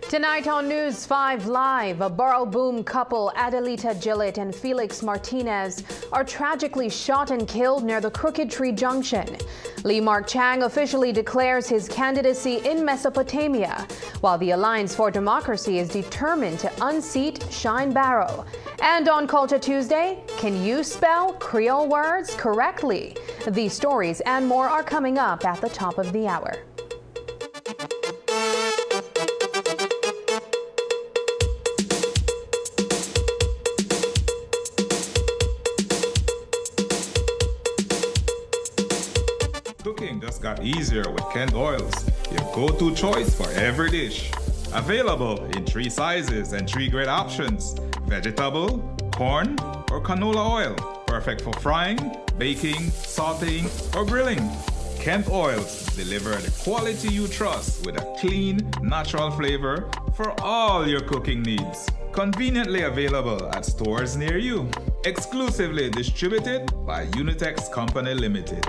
Tonight on News 5 Live, a Borough Boom couple, Adelita Gillett and Felix Martinez, are tragically shot and killed near the Crooked Tree Junction. Lee Mark Chang officially declares his candidacy in Mesopotamia, while the Alliance for Democracy is determined to unseat Shine Barrow. And on Culture Tuesday, can you spell Creole words correctly? These stories and more are coming up at the top of the hour. Cooking just got easier with Kent Oils, your go-to choice for every dish. Available in 3 sizes and 3 great options: vegetable, corn, or canola oil. Perfect for frying, baking, sauteing, or grilling. Kent Oils deliver the quality you trust with a clean, natural flavor for all your cooking needs. Conveniently available at stores near you. Exclusively distributed by Unitex Company Limited.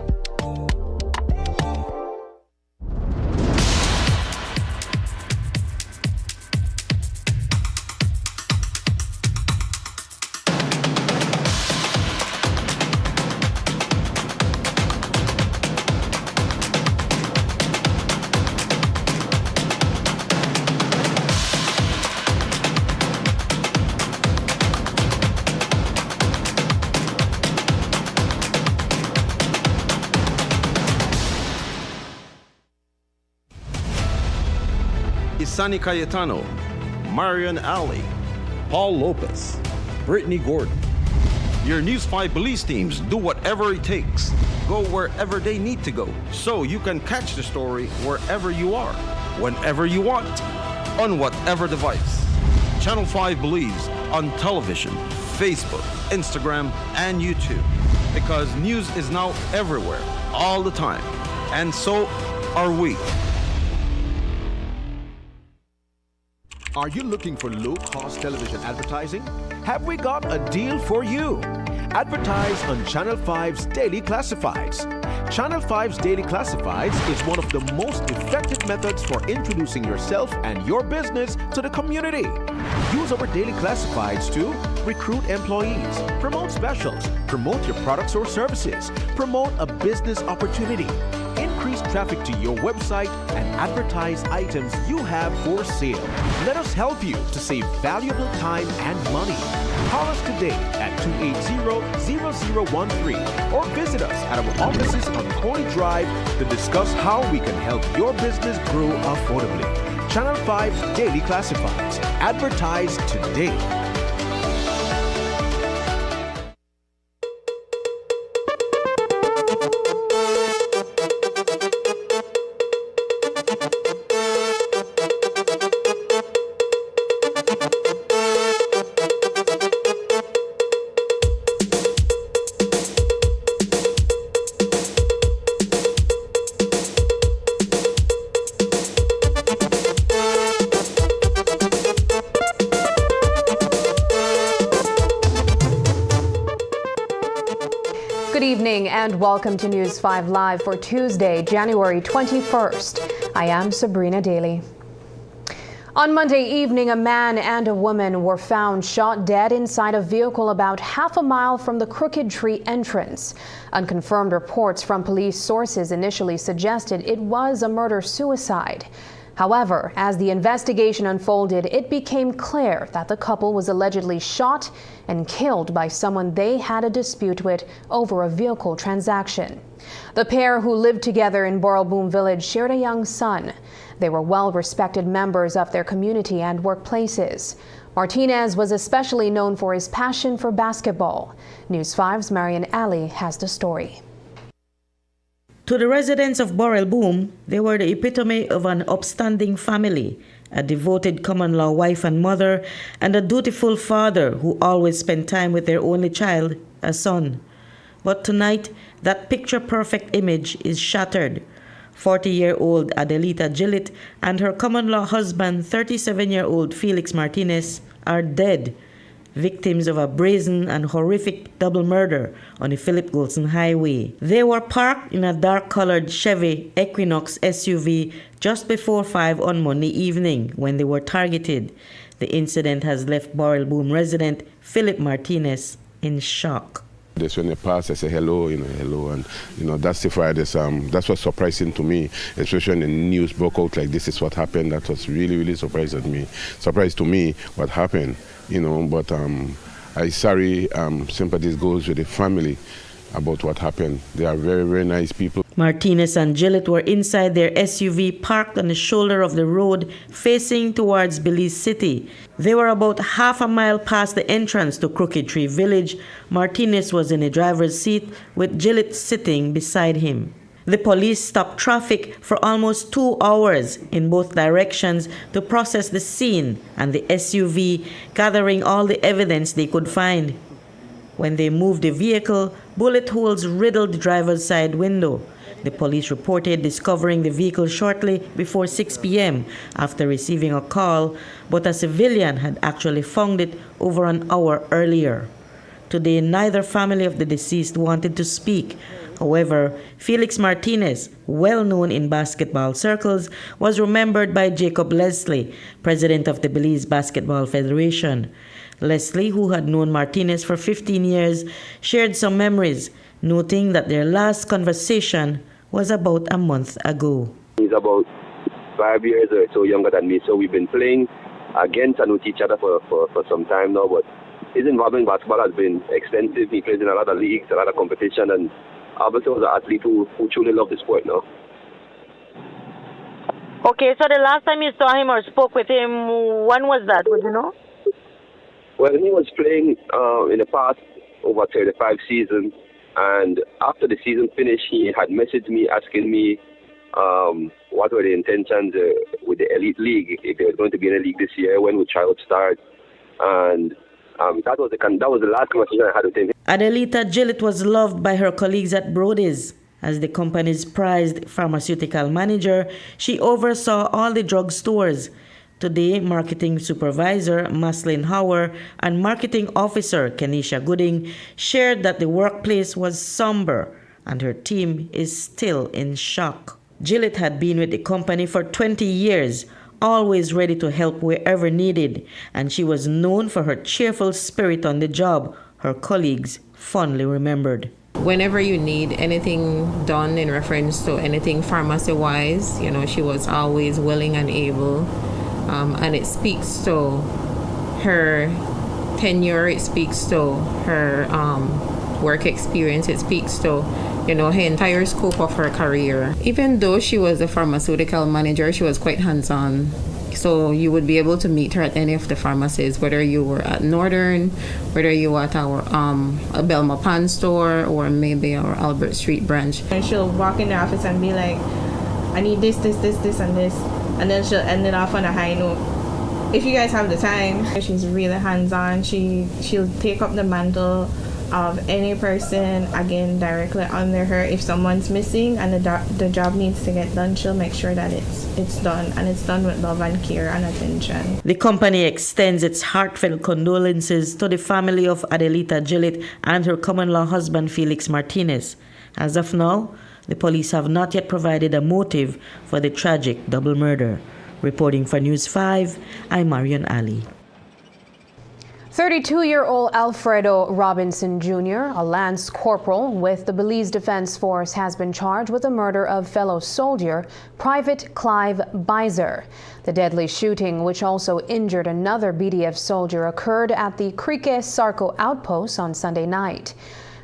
Isani Cayetano, Marion Alley, Paul Lopez, Brittany Gordon, Your News 5 police teams do whatever it takes, go wherever they need to go, so you can catch the story wherever you are, whenever you want, on whatever device. Channel 5 believes on television, Facebook, Instagram, and YouTube, because news is now everywhere, all the time, and so are we. Are you looking for low-cost television advertising? Have we got a deal for you? Advertise on Channel 5's Daily Classifieds. Channel 5's Daily Classifieds is one of the most effective methods for introducing yourself and your business to the community. Use our Daily Classifieds to recruit employees, promote specials, promote your products or services, promote a business opportunity, increase traffic to your website, and advertise items you have for sale. Let us help you to save valuable time and money. Call us today at 280-0013 or visit us at our offices on Corey Drive to discuss how we can help your business grow affordably. Channel 5's Daily Classifieds. Advertise today. Good evening and welcome to News 5 Live for Tuesday, January 21st. I am Sabrina Daly. On Monday evening, a man and a woman were found shot dead inside a vehicle about half a mile from the Crooked Tree entrance. Unconfirmed reports from police sources initially suggested it was a murder-suicide. However, as the investigation unfolded, it became clear that the couple was allegedly shot and killed by someone they had a dispute with over a vehicle transaction. The pair, who lived together in Borrelboom Village, shared a young son. They were well-respected members of their community and workplaces. Martinez was especially known for his passion for basketball. News 5's Marian Ali has the story. To the residents of Borrelboom, they were the epitome of an upstanding family, a devoted common-law wife and mother, and a dutiful father who always spent time with their only child, a son. But tonight, that picture-perfect image is shattered. 40-year-old Adelita Gillett and her common-law husband, 37-year-old Felix Martinez, are dead, victims of a brazen and horrific double murder on the Philip Goulson Highway. They were parked in a dark-colored Chevy Equinox SUV just before 5 on Monday evening when they were targeted. The incident has left Borrelboom resident Philip Martinez in shock. Just when they pass, I say hello, hello, and that's the Friday. That's what's surprising to me, especially when the news broke out like this is what happened. That was really, really surprised to me what happened, But I sorry, sympathies goes with the family about what happened. They are very, very nice people. Martinez and Gillett were inside their SUV parked on the shoulder of the road facing towards Belize City. They were about half a mile past the entrance to Crooked Tree Village. Martinez was in the driver's seat with Gillett sitting beside him. The police stopped traffic for almost 2 hours in both directions to process the scene and the SUV, gathering all the evidence they could find. When they moved the vehicle, bullet holes riddled the driver's side window. The police reported discovering the vehicle shortly before 6 p.m. after receiving a call, but a civilian had actually found it over an hour earlier. Today, neither family of the deceased wanted to speak. However, Felix Martinez, well known in basketball circles, was remembered by Jacob Leslie, president of the Belize Basketball Federation. Leslie, who had known Martinez for 15 years, shared some memories, noting that their last conversation was about a month ago. He's about 5 years or so younger than me, so we've been playing against and with each other for some time now, but his involvement in basketball has been extensive. He plays in a lot of leagues, a lot of competition, and obviously was an athlete who truly loved the sport now. Okay, so the last time you saw him or spoke with him, when was that? Would you know? Well, he was playing in the past over 35 seasons. And after the season finished, he had messaged me asking me what were the intentions with the Elite League, if there was going to be any league this year, when would tryouts start. And that was the last conversation I had with him. Adelita Gillett was loved by her colleagues at Brody's. As the company's prized pharmaceutical manager, she oversaw all the drug stores. Today, marketing supervisor Maslin Hauer and marketing officer Kenisha Gooding shared that the workplace was somber and her team is still in shock. Gillett had been with the company for 20 years, always ready to help wherever needed, and she was known for her cheerful spirit on the job, her colleagues fondly remembered. Whenever you need anything done in reference to anything pharmacy-wise, she was always willing and able. And it speaks to her tenure, it speaks to her work experience, it speaks to, her entire scope of her career. Even though she was a pharmaceutical manager, she was quite hands-on. So you would be able to meet her at any of the pharmacies, whether you were at Northern, whether you were at our a Belma Pan store, or maybe our Albert Street branch. And she'll walk in the office and be like, I need this, and this. And then she'll end it off on a high note. If you guys have the time, she's really hands-on. She'll take up the mantle of any person, again, directly under her. If someone's missing and the job needs to get done, she'll make sure that it's done, and it's done with love and care and attention. The company extends its heartfelt condolences to the family of Adelita Gillett and her common-law husband, Felix Martinez. As of now, the police have not yet provided a motive for the tragic double murder. Reporting for News 5, I'm Marion Ali. 32-year-old Alfredo Robinson Jr., a Lance Corporal with the Belize Defense Force, has been charged with the murder of fellow soldier Private Clive Bizer. The deadly shooting, which also injured another BDF soldier, occurred at the Crique Sarco outpost on Sunday night.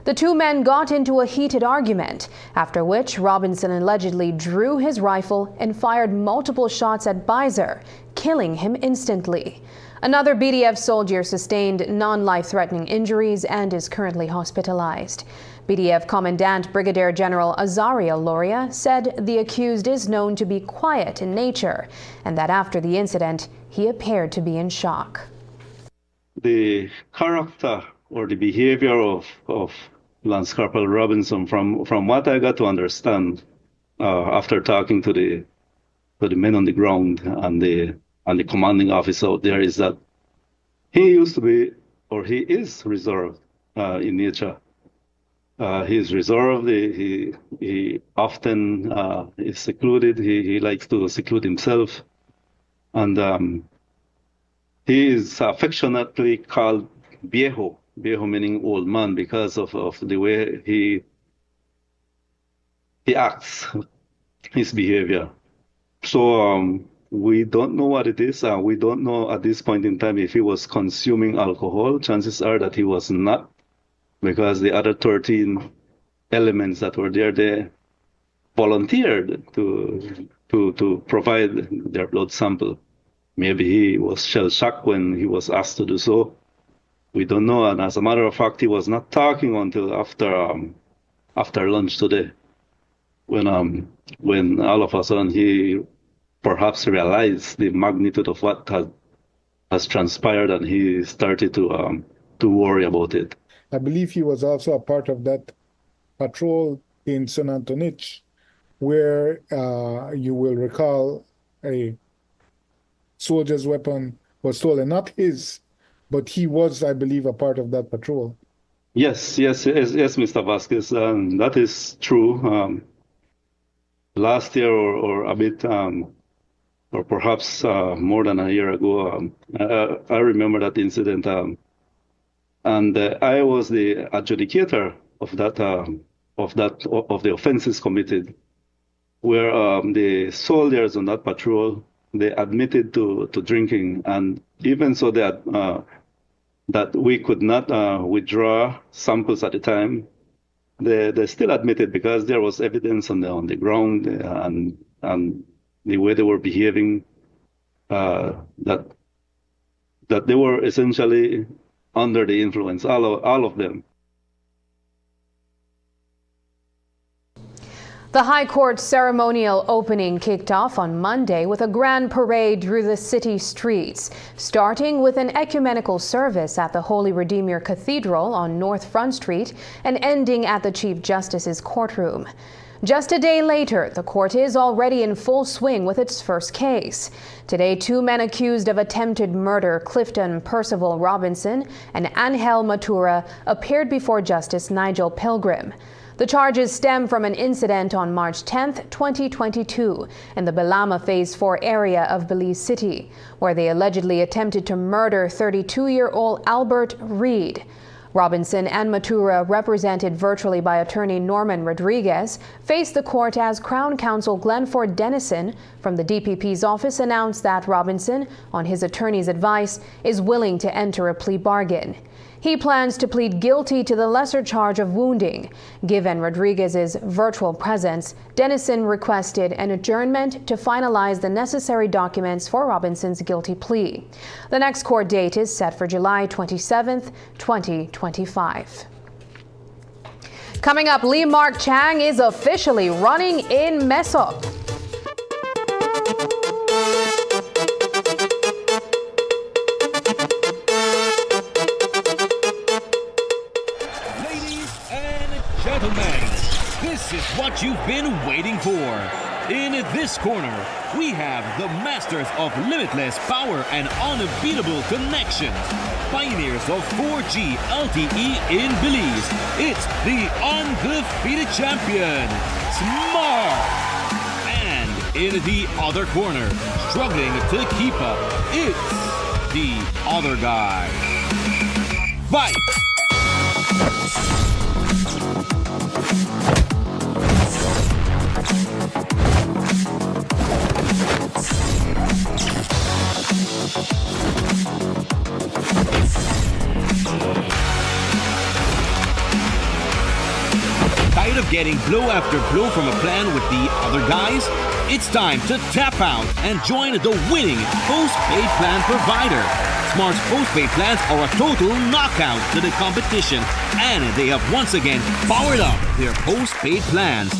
The two men got into a heated argument, after which Robinson allegedly drew his rifle and fired multiple shots at Bizer, killing him instantly. Another BDF soldier sustained non-life-threatening injuries and is currently hospitalized. BDF Commandant Brigadier General Azaria Loria said the accused is known to be quiet in nature and that after the incident, he appeared to be in shock. The character or the behavior of Lance Corporal Robinson, from what I got to understand after talking to the men on the ground and the commanding officer out there, is that he used to be, or he is reserved in nature. He's reserved. He often is secluded. He likes to seclude himself, and he is affectionately called Viejo. Viejo meaning old man, because of the way he acts, his behavior. So we don't know what it is. We don't know at this point in time if he was consuming alcohol. Chances are that he was not, because the other 13 elements that were there, they volunteered to provide their blood sample. Maybe he was shell-shocked when he was asked to do so. We don't know, and as a matter of fact, he was not talking until after lunch today, when all of a sudden he perhaps realized the magnitude of what has transpired, and he started to worry about it. I believe he was also a part of that patrol in San Antonich, where you will recall a soldier's weapon was stolen, not his, but he was, I believe, a part of that patrol. Yes, Mr. Vasquez, that is true. Last year or a bit, or perhaps more than a year ago, I remember that incident, and I was the adjudicator of the offenses committed, where the soldiers on that patrol, they admitted to drinking, and even so that we could not withdraw samples at the time, they still admitted, because there was evidence on the ground and the way they were behaving, that they were essentially under the influence, all of them. The High Court ceremonial opening kicked off on Monday with a grand parade through the city streets, starting with an ecumenical service at the Holy Redeemer Cathedral on North Front Street and ending at the Chief Justice's courtroom. Just a day later, the court is already in full swing with its first case. Today, 2 men accused of attempted murder, Clifton Percival Robinson and Angel Matura, appeared before Justice Nigel Pilgrim. The charges stem from an incident on March 10, 2022, in the Belama Phase 4 area of Belize City, where they allegedly attempted to murder 32-year-old Albert Reed. Robinson and Matura, represented virtually by attorney Norman Rodriguez, faced the court as Crown Counsel Glenford Dennison from the DPP's office announced that Robinson, on his attorney's advice, is willing to enter a plea bargain. He plans to plead guilty to the lesser charge of wounding. Given Rodriguez's virtual presence, Dennison requested an adjournment to finalize the necessary documents for Robinson's guilty plea. The next court date is set for July 27, 2025. Coming up, Lee Mark Chang is officially running in Mesop. This is what you've been waiting for. In this corner, we have the masters of limitless power and unbeatable connection. Pioneers of 4G LTE in Belize. It's the undefeated champion, Smart. And in the other corner, struggling to keep up, it's the other guy. Fight! Tired of getting blow after blow from a plan with the other guys? It's time to tap out and join the winning postpaid plan provider. Smart's postpaid plans are a total knockout to the competition, and they have once again powered up their postpaid plans.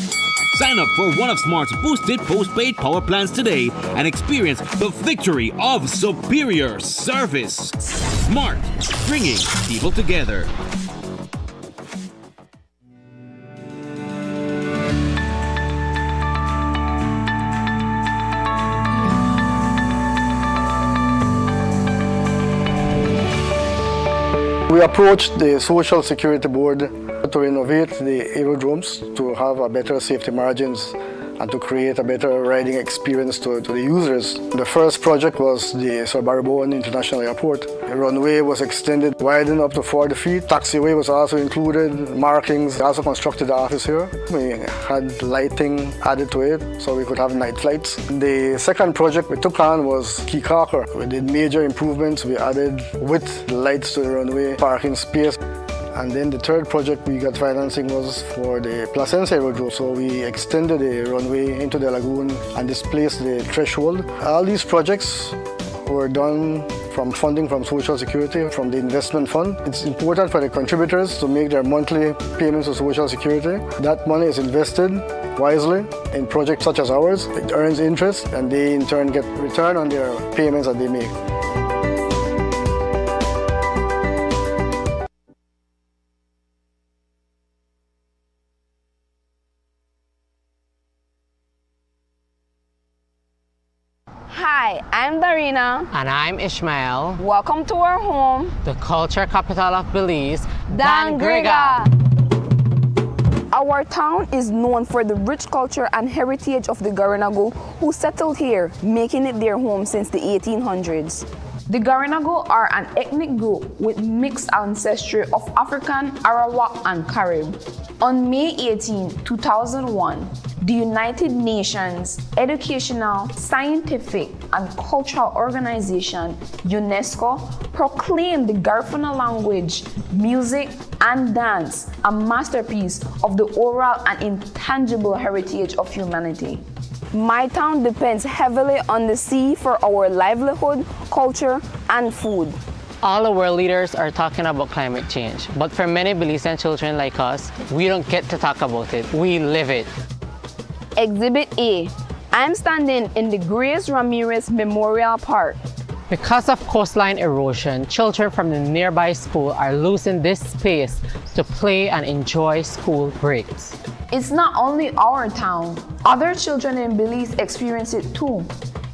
Sign up for one of Smart's boosted postpaid power plans today and experience the victory of superior service. Smart, bringing people together. We approached the Social Security Board to renovate the aerodromes to have a better safety margins and to create a better riding experience to the users. The first project was the Sir Barboan International Airport. The runway was extended, widened up to 40 feet. Taxiway was also included, markings, also constructed the office here. We had lighting added to it so we could have night flights. The second project we took on was Kikaka. We did major improvements. We added width lights to the runway, parking space. And then the third project we got financing was for the Placense Aerodrome. So we extended the runway into the lagoon and displaced the threshold. All these projects were done from funding from Social Security, from the investment fund. It's important for the contributors to make their monthly payments to Social Security. That money is invested wisely in projects such as ours. It earns interest and they in turn get return on their payments that they make. Hi, I'm Darina. And I'm Ishmael. Welcome to our home, the culture capital of Belize, Dangriga. Our town is known for the rich culture and heritage of the Garinagu who settled here, making it their home since the 1800s. The Garinagu are an ethnic group with mixed ancestry of African, Arawak, and Carib. On May 18, 2001, the United Nations Educational, Scientific, and Cultural Organization, UNESCO, proclaimed the Garifuna language, music, and dance a masterpiece of the oral and intangible heritage of humanity. My town depends heavily on the sea for our livelihood, culture, and food. All the world leaders are talking about climate change, but for many Belizean children like us, we don't get to talk about it, we live it. Exhibit A. I'm standing in the Grace Ramirez Memorial Park. Because of coastline erosion, children from the nearby school are losing this space to play and enjoy school breaks. It's not only our town. Other children in Belize experience it too.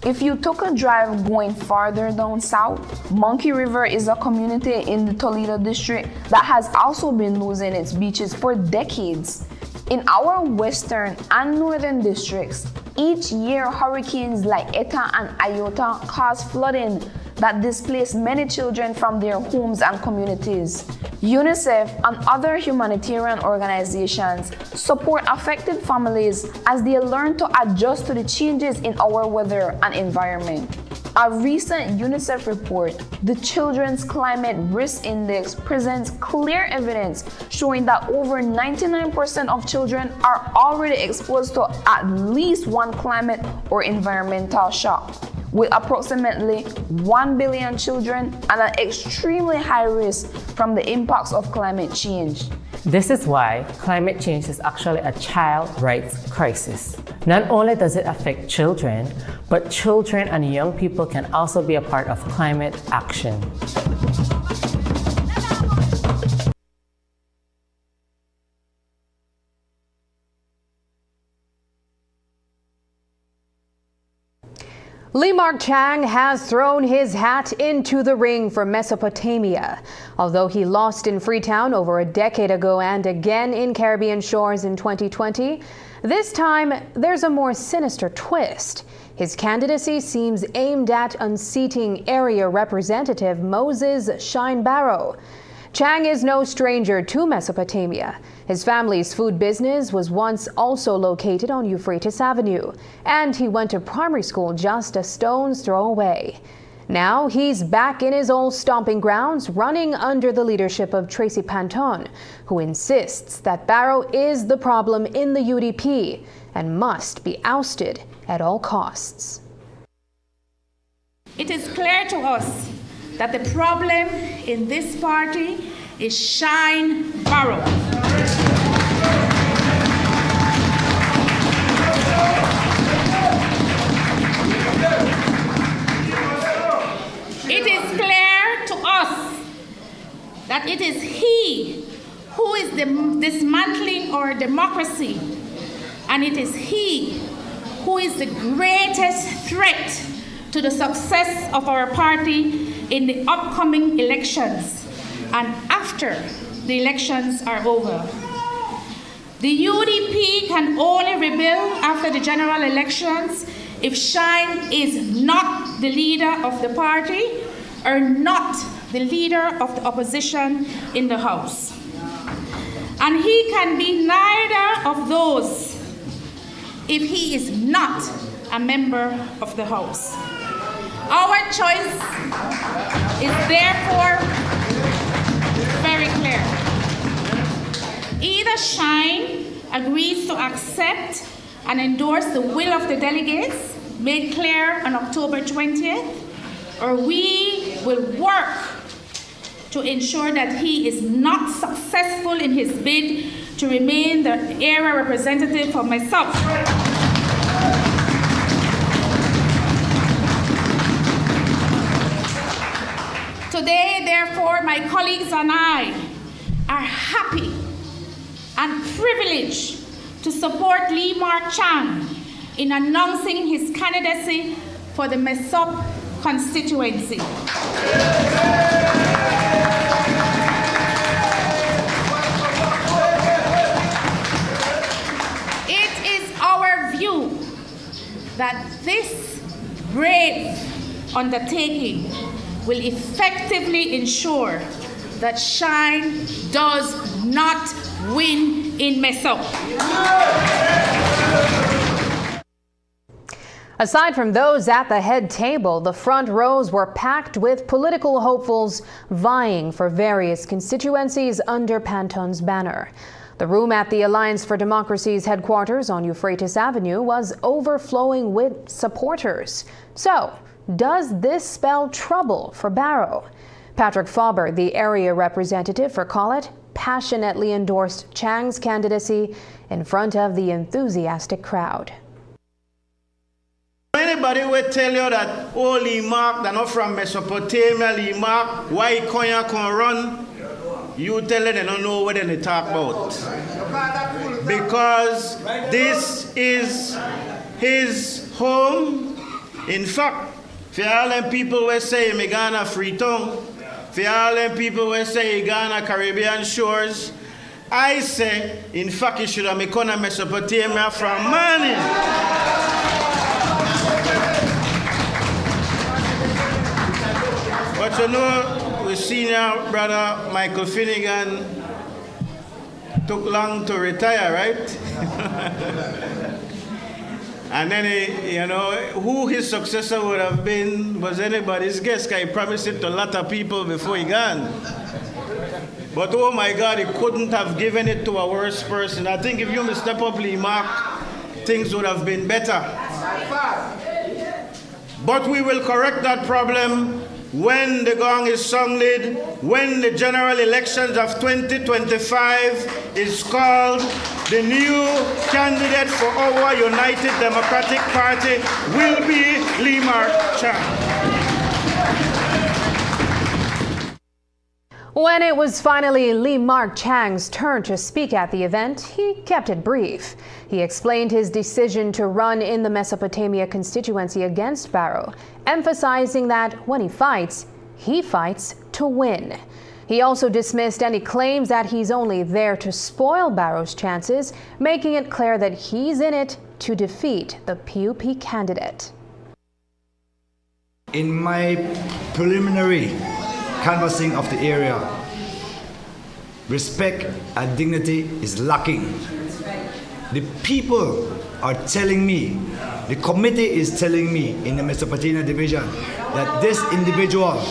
If you took a drive going farther down south, Monkey River is a community in the Toledo district that has also been losing its beaches for decades. In our western and northern districts, each year hurricanes like Eta and Iota cause flooding that displace many children from their homes and communities. UNICEF and other humanitarian organizations support affected families as they learn to adjust to the changes in our weather and environment. A recent UNICEF report, the Children's Climate Risk Index, presents clear evidence showing that over 99% of children are already exposed to at least one climate or environmental shock, with approximately 1 billion children at an extremely high risk from the impacts of climate change. This is why climate change is actually a child rights crisis. Not only does it affect children, but children and young people can also be a part of climate action. Lee Mark Chang has thrown his hat into the ring for Mesopotamia. Although he lost in Freetown over a decade ago and again in Caribbean Shores in 2020, this time there's a more sinister twist. His candidacy seems aimed at unseating area representative Moses Shine Barrow. Chang is no stranger to Mesopotamia. His family's food business was once also located on Euphrates Avenue, and he went to primary school just a stone's throw away. Now he's back in his old stomping grounds, running under the leadership of Tracy Panton, who insists that Barrow is the problem in the UDP and must be ousted at all costs. It is clear to us that the problem in this party is Shine Barrow. It is clear to us that it is he who is dismantling our democracy, and it is he who is the greatest threat to the success of our party in the upcoming elections and after the elections are over. The UDP can only rebuild after the general elections if Shine is not the leader of the party or not the leader of the opposition in the House. And he can be neither of those if he is not a member of the House. Our choice is therefore very clear. Either Shine agrees to accept and endorse the will of the delegates made clear on October 20th, or we will work to ensure that he is not successful in his bid to remain the area representative for myself. Today, therefore, my colleagues and I are happy and privileged to support Lee Mark Chang in announcing his candidacy for the Mesop constituency. It is our view that this brave undertaking will effectively ensure that Shine does not win in Mesop. Aside from those at the head table, the front rows were packed with political hopefuls vying for various constituencies under Panton's banner. The room at the Alliance for Democracy's headquarters on Euphrates Avenue was overflowing with supporters. So, does this spell trouble for Barrow? Patrick Faber, the area representative for Collet, passionately endorsed Chang's candidacy in front of the enthusiastic crowd. Anybody will tell you that, oh, Lee Mark, they're not from Mesopotamia, Lee Mark, why Konya can run? You tell them they don't know what they talk about. Because this is his home. In fact, for all them people will say, me Ghana Freetown, for all them people will say, Ghana Caribbean shores, I say, in fact, you should have become a Mesopotamia from morning. But you know, the senior brother Michael Finnegan took long to retire, right? And then, you know, who his successor would have been was anybody's guess, because he promised it to a lot of people before he gone. But oh my God, he couldn't have given it to a worse person. I think if you step up, Lee Mark, things would have been better. But we will correct that problem when the gong is sounded, when the general elections of 2025 is called. The new candidate for our United Democratic Party will be Lee Mark Chang. When it was finally Lee Mark Chang's turn to speak at the event, he kept it brief. He explained his decision to run in the Mesopotamia constituency against Barrow, emphasizing that when he fights to win. He also dismissed any claims that he's only there to spoil Barrow's chances, making it clear that he's in it to defeat the PUP candidate. In my preliminary canvassing of the area, respect and dignity is lacking. The people are telling me, the committee is telling me in the Mesopotamia division that this individual,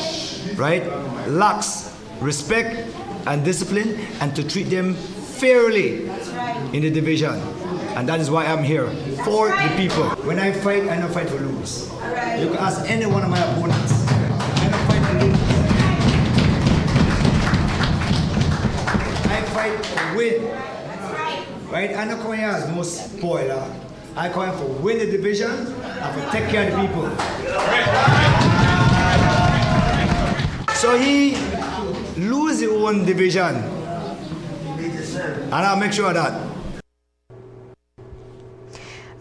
right, lacks respect and discipline, and to treat them fairly in the division. And that is why I'm here, for the people. When I fight, I don't fight to lose. You can ask any one of my opponents. I don't fight to lose. I fight to win. Right? I don't come here as no spoiler. I come here for win the division and for take care of the people. So he lose his own division, and I'll make sure of that.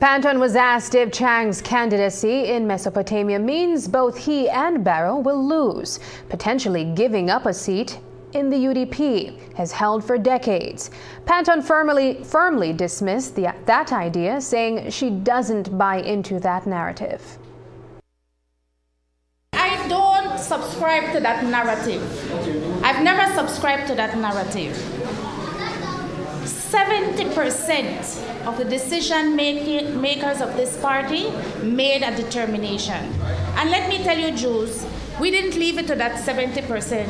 Panton was asked if Chang's candidacy in Mesopotamia means both he and Barrow will lose, potentially giving up a seat in the UDP, has held for decades. Panton firmly dismissed that idea, saying she doesn't buy into that narrative. I don't subscribe to that narrative. I've never subscribed to that narrative. 70% of the decision makers of this party made a determination. And let me tell you, Jews, we didn't leave it to that 70%.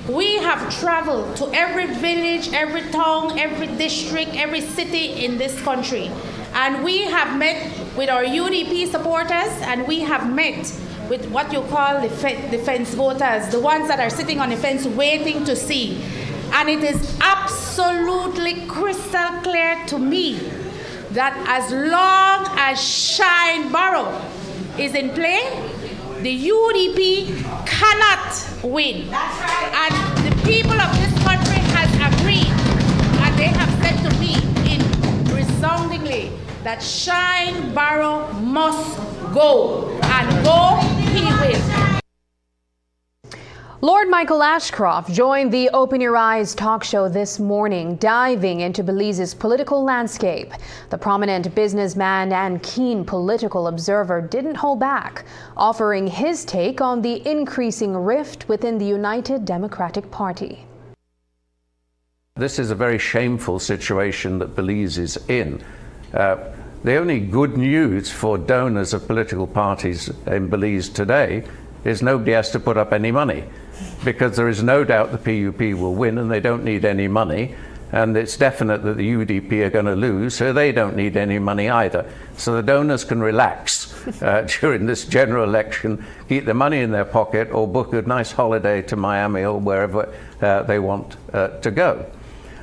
We have traveled to every village, every town, every district, every city in this country. And we have met with our UDP supporters, and we have met with what you call the fence voters, the ones that are sitting on the fence waiting to see. And it is absolutely crystal clear to me that as long as Shine Barrow is in play, the UDP cannot win. That's right. And the people of this country has agreed, and they have said to me resoundingly that Shine Barrow must go, and go he will. Lord Michael Ashcroft joined the Open Your Eyes talk show this morning, diving into Belize's political landscape. The prominent businessman and keen political observer didn't hold back, offering his take on the increasing rift within the United Democratic Party. This is a very shameful situation that Belize is in. The only good news for donors of political parties in Belize today is nobody has to put up any money, because there is no doubt the PUP will win and they don't need any money, and it's definite that the UDP are going to lose, so they don't need any money either. So the donors can relax. during this general election, keep the money in their pocket or book a nice holiday to Miami or wherever they want to go.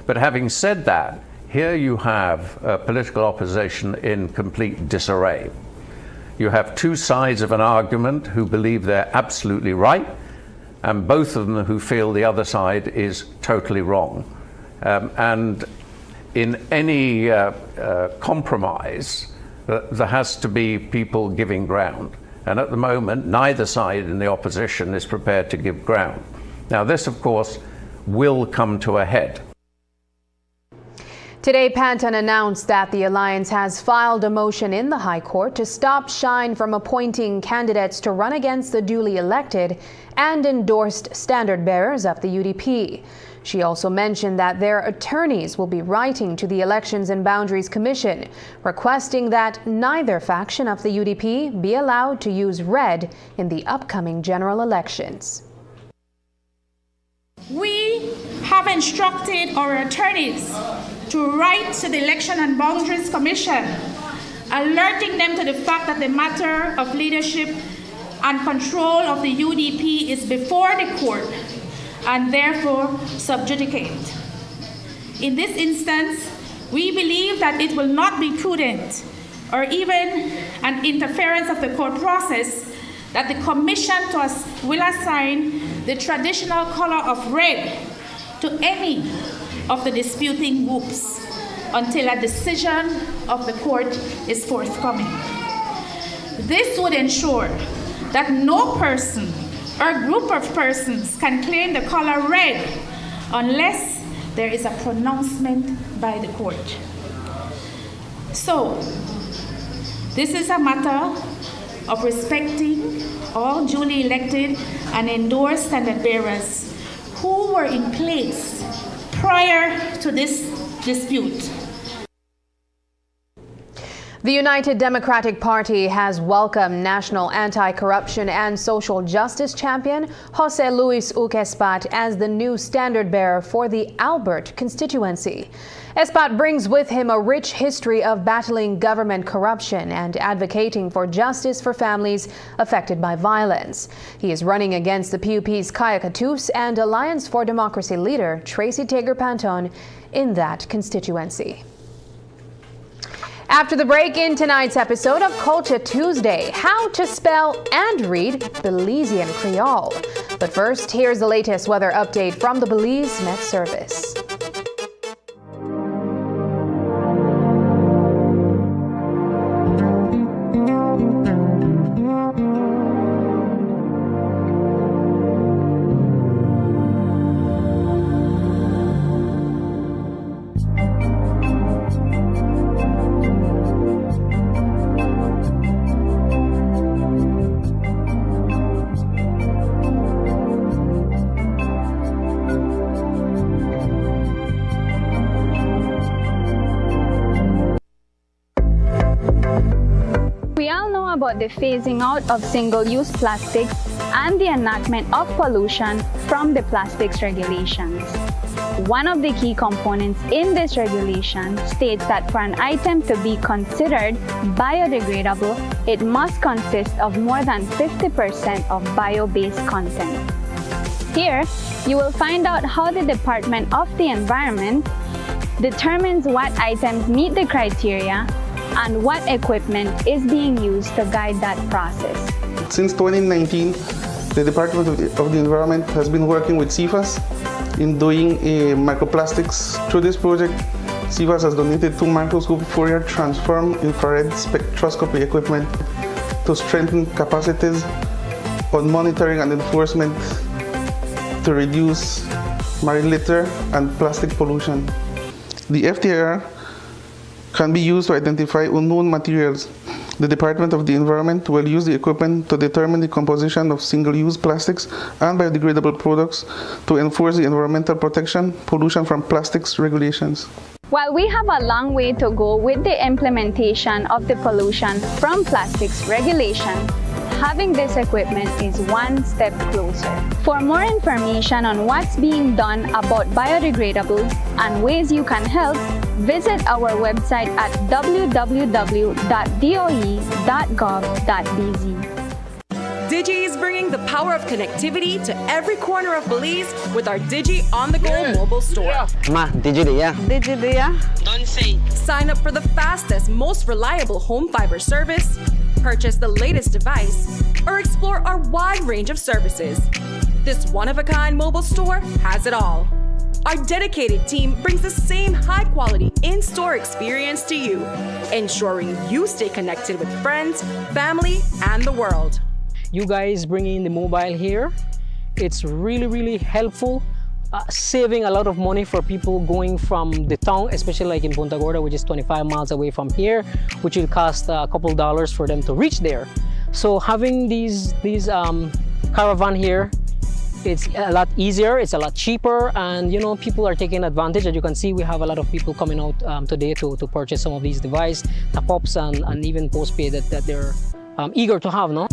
But having said that, here you have political opposition in complete disarray. You have two sides of an argument who believe they're absolutely right, and both of them who feel the other side is totally wrong. And in any compromise, there has to be people giving ground. And at the moment, neither side in the opposition is prepared to give ground. Now, this, of course, will come to a head. Today, Panton announced that the alliance has filed a motion in the High Court to stop Shine from appointing candidates to run against the duly elected and endorsed standard bearers of the UDP. She also mentioned that their attorneys will be writing to the Elections and Boundaries Commission, requesting that neither faction of the UDP be allowed to use red in the upcoming general elections. We have instructed our attorneys to write to the Election and Boundaries Commission, alerting them to the fact that the matter of leadership and control of the UDP is before the court and therefore sub judice. In this instance, we believe that it will not be prudent or even an interference of the court process that the Commission will assign the traditional color of red to any of the disputing groups until a decision of the court is forthcoming. This would ensure that no person or group of persons can claim the color red unless there is a pronouncement by the court. So, this is a matter of respecting all duly elected and endorsed standard bearers who were in place prior to this dispute. The United Democratic Party has welcomed national anti-corruption and social justice champion Jose Luis Uke Espat as the new standard bearer for the Albert constituency. Espat brings with him a rich history of battling government corruption and advocating for justice for families affected by violence. He is running against the PUP's Kaya Katus and Alliance for Democracy leader Tracy Tager Panton in that constituency. After the break, in tonight's episode of Culture Tuesday, how to spell and read Belizean Creole. But first, here's the latest weather update from the Belize Met Service. About the phasing out of single-use plastics and the enactment of pollution from the plastics regulations. One of the key components in this regulation states that for an item to be considered biodegradable, it must consist of more than 50% of bio-based content. Here, you will find out how the Department of the Environment determines what items meet the criteria and what equipment is being used to guide that process. Since 2019, the Department of the Environment has been working with CIFAS in doing microplastics. Through this project, CIFAS has donated 2 microscope Fourier transform infrared spectroscopy equipment to strengthen capacities on monitoring and enforcement to reduce marine litter and plastic pollution. The FTIR can be used to identify unknown materials. The Department of the Environment will use the equipment to determine the composition of single-use plastics and biodegradable products to enforce the environmental protection, pollution from plastics regulations. While we have a long way to go with the implementation of the pollution from plastics regulation, having this equipment is one step closer. For more information on what's being done about biodegradables and ways you can help, visit our website at www.doe.gov.bz. Digi is bringing the power of connectivity to every corner of Belize with our Digi on-the-go mobile store. Ma, Digi dia. Digi dia. Don't say. Sign up for the fastest, most reliable home fiber service, purchase the latest device, or explore our wide range of services. This one-of-a-kind mobile store has it all. Our dedicated team brings the same high-quality in-store experience to you, ensuring you stay connected with friends, family, and the world. You guys bringing the mobile here, it's really helpful, saving a lot of money for people going from the town, especially like in Punta Gorda, which is 25 miles away from here, which will cost a couple dollars for them to reach there. So having these caravan here, it's a lot easier, it's a lot cheaper, and you know, people are taking advantage. As you can see, we have a lot of people coming out today to purchase some of these devices, top-ups and even postpaid that they're eager to have, no?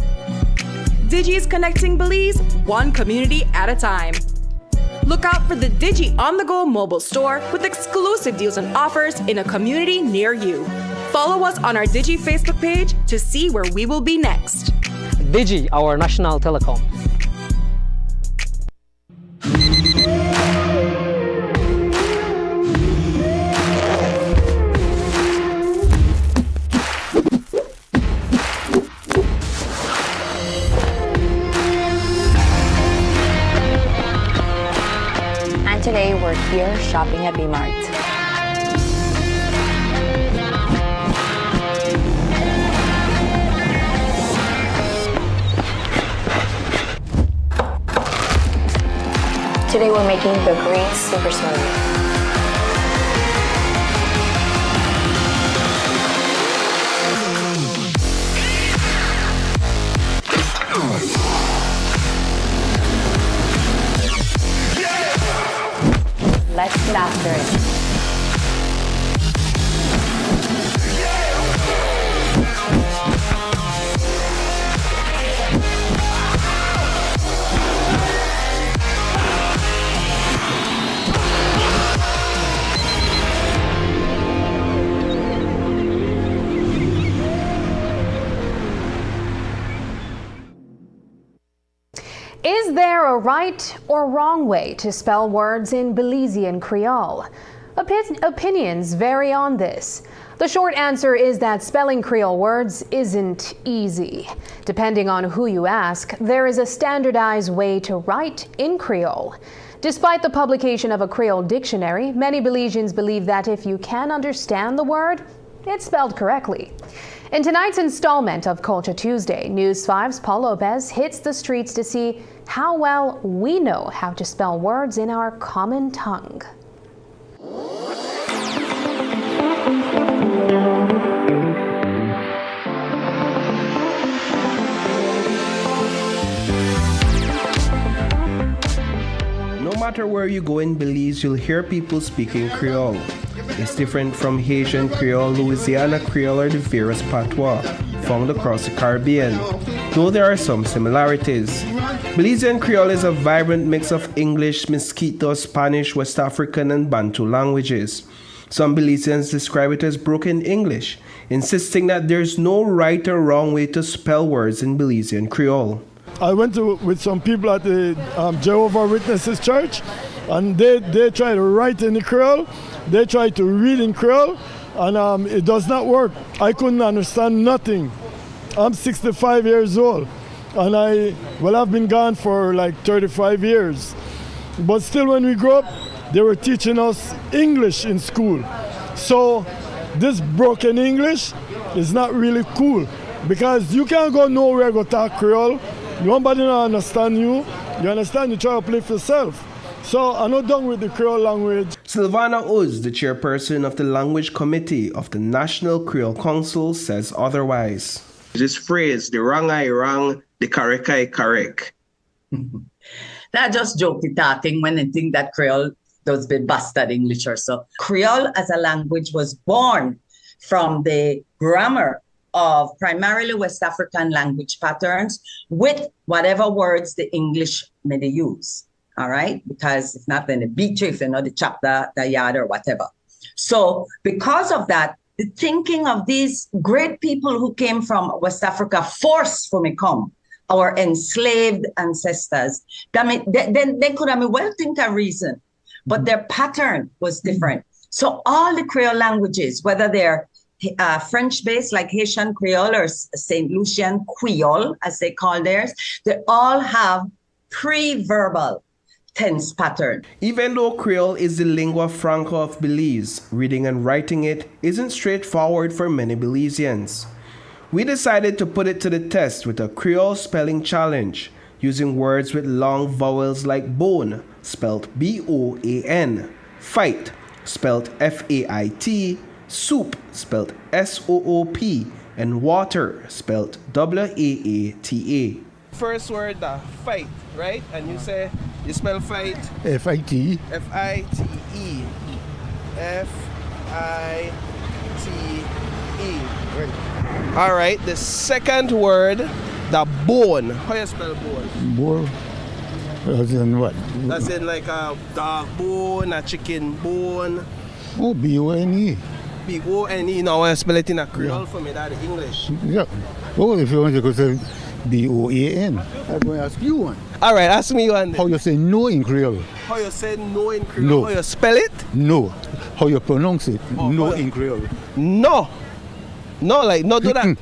Digi is connecting Belize one community at a time. Look out for the Digi on-the-go mobile store with exclusive deals and offers in a community near you. Follow us on our Digi Facebook page to see where we will be next. Digi, our national telecom. Today we're here shopping at B-Mart. Today we're making the green super smoothie. Let's get after it. Is there a right or wrong way to spell words in Belizean Creole? Opinions vary on this. The short answer is that spelling Creole words isn't easy. Depending on who you ask, there is a standardized way to write in Creole. Despite the publication of a Creole dictionary, many Belizeans believe that if you can understand the word, it's spelled correctly. In tonight's installment of Culture Tuesday, News 5's Paul Lopez hits the streets to see how well we know how to spell words in our common tongue. No matter where you go in Belize, you'll hear people speaking Creole. It's different from Haitian Creole, Louisiana Creole, or the various patois found across the Caribbean, though there are some similarities. Belizean Creole is a vibrant mix of English, Miskito, Spanish, West African, and Bantu languages. Some Belizeans describe it as broken English, insisting that there's no right or wrong way to spell words in Belizean Creole. I went with some people at the Jehovah's Witnesses Church, and they try to write in the Creole, they try to read in Creole, and it does not work. I couldn't understand nothing. I'm 65 years old, and I've been gone for like 35 years. But still, when we grew up, they were teaching us English in school. So this broken English is not really cool, because you can't go nowhere go talk Creole. Nobody don't understand you. You understand? You try to play for yourself. So I'm not done with the Creole language. Sylvana Uz, the chairperson of the Language Committee of the National Creole Council, says otherwise. This phrase, the wrong I wrong, the correct I correct. That just jokey talking when they think that Creole does be bastard English or so. Creole as a language was born from the grammar of primarily West African language patterns with whatever words the English may use. All right, because if not, then the beat you, if you know the chapter, the yard, or whatever. So because of that, the thinking of these great people who came from West Africa forced for me come, our enslaved ancestors. Then they could have well think a reason, but their pattern was different. So all the Creole languages, whether they're French-based like Haitian Creole or St. Lucian Creole, as they call theirs, they all have pre-verbal tense pattern. Even though Creole is the lingua franca of Belize, reading and writing it isn't straightforward for many Belizeans. We decided to put it to the test with a Creole spelling challenge, using words with long vowels like bone, spelled B-O-A-N, fight, spelled F-A-I-T, soup, spelled S-O-O-P, and water, spelled W-A-A-T-A. First word, fight, right? And you say, you spell fight? F-I-T. F-I-T-E. F-I-T-E. Right. All right, the second word, the bone. How you spell bone? Bone. As in what? As in like a dog bone, a chicken bone. Oh, B-O-N-E. B-O-N-E. Now I spell it in a Creole for me, that's English. Yeah. Oh, if you want, you could say B-O-A-N. I'm going to ask you one. All right, ask me one. How you say no in Creole? How you say no in Creole? No. How you spell it? No. How you pronounce it? Oh, no in Creole. No. No, like, no do that.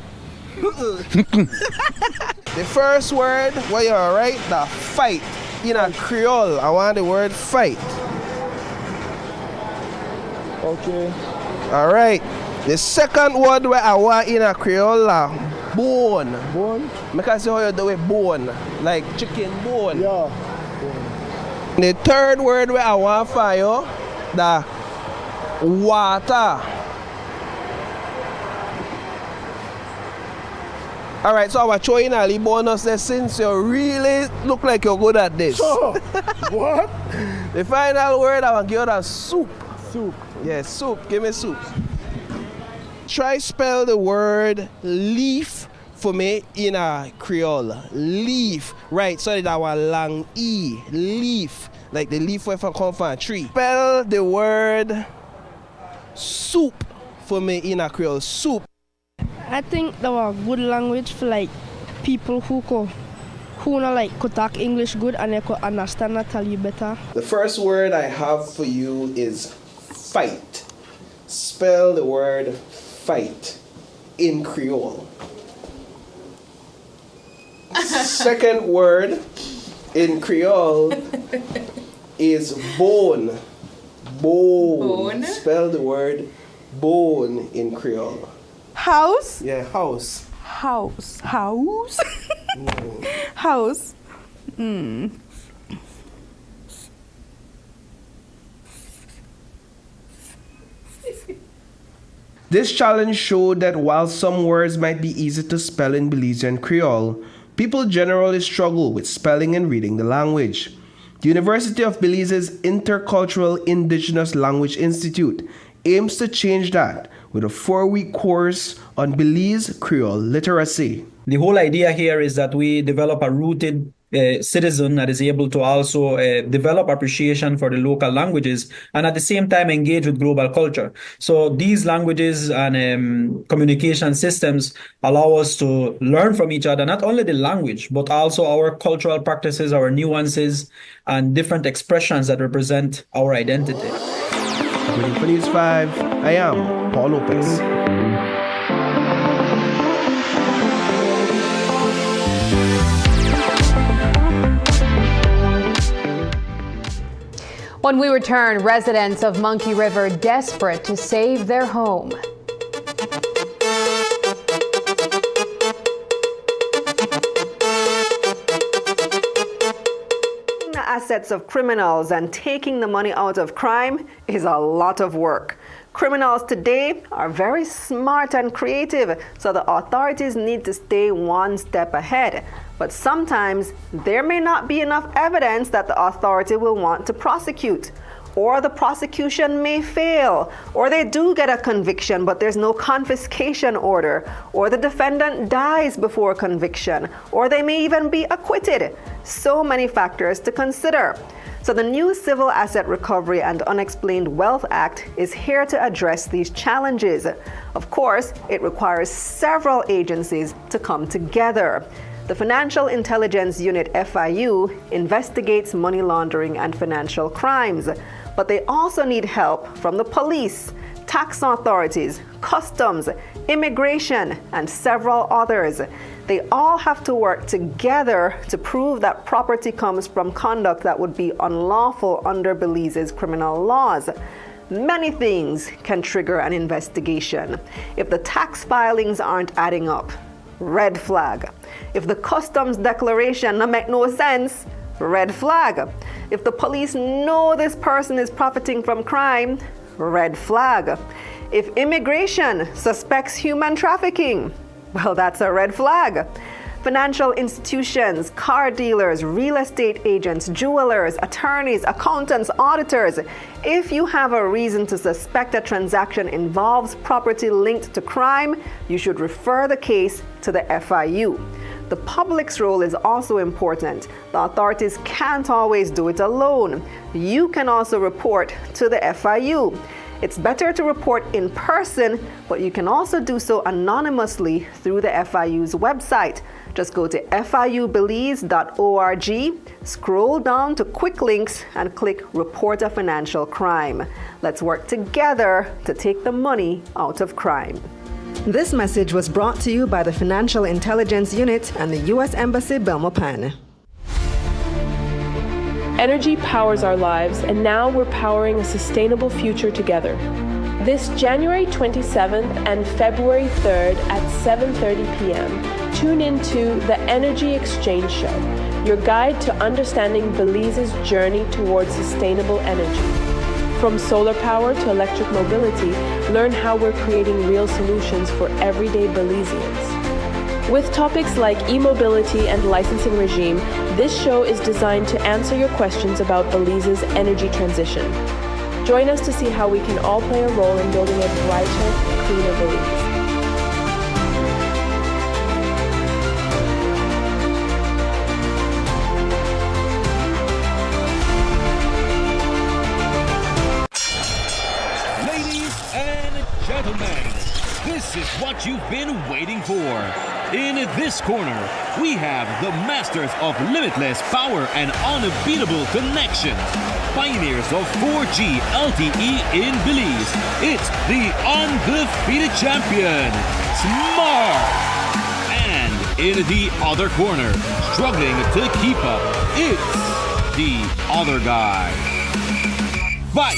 The first word, where you're right, the fight. In a Creole, I want the word fight. Okay. All right. The second word where I want in a Creole, bone. Bone? Because how you do it bone, like chicken bone. Yeah. Bone. The third word where I want for you, the water. All right, so I was showing Ali bonus there since you really look like you're good at this. So, what? The final word I want to give you the soup. Soup. Yes, soup. Give me soup. Try spell the word leaf for me in a Creole. Leaf. Right, so that one long E. Leaf. Like the leaf where come from a tree. Spell the word soup for me in a Creole. Soup. I think that was a good language for like people who could talk English good and they could understand and tell you better. The first word I have for you is fight. Spell the word fight in Creole. Second word in Creole is bone. Bone. Spell the word bone in Creole. House? Yeah, house. House. House? House. This challenge showed that while some words might be easy to spell in Belizean Creole, people generally struggle with spelling and reading the language. The University of Belize's Intercultural Indigenous Language Institute aims to change that with a 4-week course on Belize Creole literacy. The whole idea here is that we develop a rooted citizen that is able to also develop appreciation for the local languages and at the same time engage with global culture. So these languages and communication systems allow us to learn from each other, not only the language, but also our cultural practices, our nuances, and different expressions that represent our identity. Reading for News 5, I am Paul Lopez. When we return, residents of Monkey River desperate to save their home. The assets of criminals and taking the money out of crime is a lot of work. Criminals today are very smart and creative, so the authorities need to stay one step ahead. But sometimes there may not be enough evidence that the authority will want to prosecute. Or the prosecution may fail, or they do get a conviction, but there's no confiscation order, or the defendant dies before conviction, or they may even be acquitted. So many factors to consider. So the new Civil Asset Recovery and Unexplained Wealth Act is here to address these challenges. Of course, it requires several agencies to come together. The Financial Intelligence Unit, FIU, investigates money laundering and financial crimes, but they also need help from the police, tax authorities, customs, immigration, and several others. They all have to work together to prove that property comes from conduct that would be unlawful under Belize's criminal laws. Many things can trigger an investigation. If the tax filings aren't adding up, red flag. If the customs declaration don't make no sense, red flag. If the police know this person is profiting from crime, red flag. If immigration suspects human trafficking, well, that's a red flag. Financial institutions, car dealers, real estate agents, jewelers, attorneys, accountants, auditors. If you have a reason to suspect a transaction involves property linked to crime, you should refer the case to the FIU. The public's role is also important. The authorities can't always do it alone. You can also report to the FIU. It's better to report in person, but you can also do so anonymously through the FIU's website. Just go to fiubelize.org, scroll down to quick links, and click Report a Financial Crime. Let's work together to take the money out of crime. This message was brought to you by the Financial Intelligence Unit and the U.S. Embassy, Belmopan. Energy powers our lives, and now we're powering a sustainable future together. This January 27th and February 3rd at 7:30 p.m., tune into the Energy Exchange Show, your guide to understanding Belize's journey towards sustainable energy. From solar power to electric mobility, learn how we're creating real solutions for everyday Belizeans. With topics like e-mobility and licensing regime, this show is designed to answer your questions about Belize's energy transition. Join us to see how we can all play a role in building a brighter, cleaner Belize. This is what you've been waiting for. In this corner, we have the masters of limitless power and unbeatable connection. Pioneers of 4G LTE in Belize. It's the undefeated champion, Smart. And in the other corner, struggling to keep up, it's the other guy. Fight!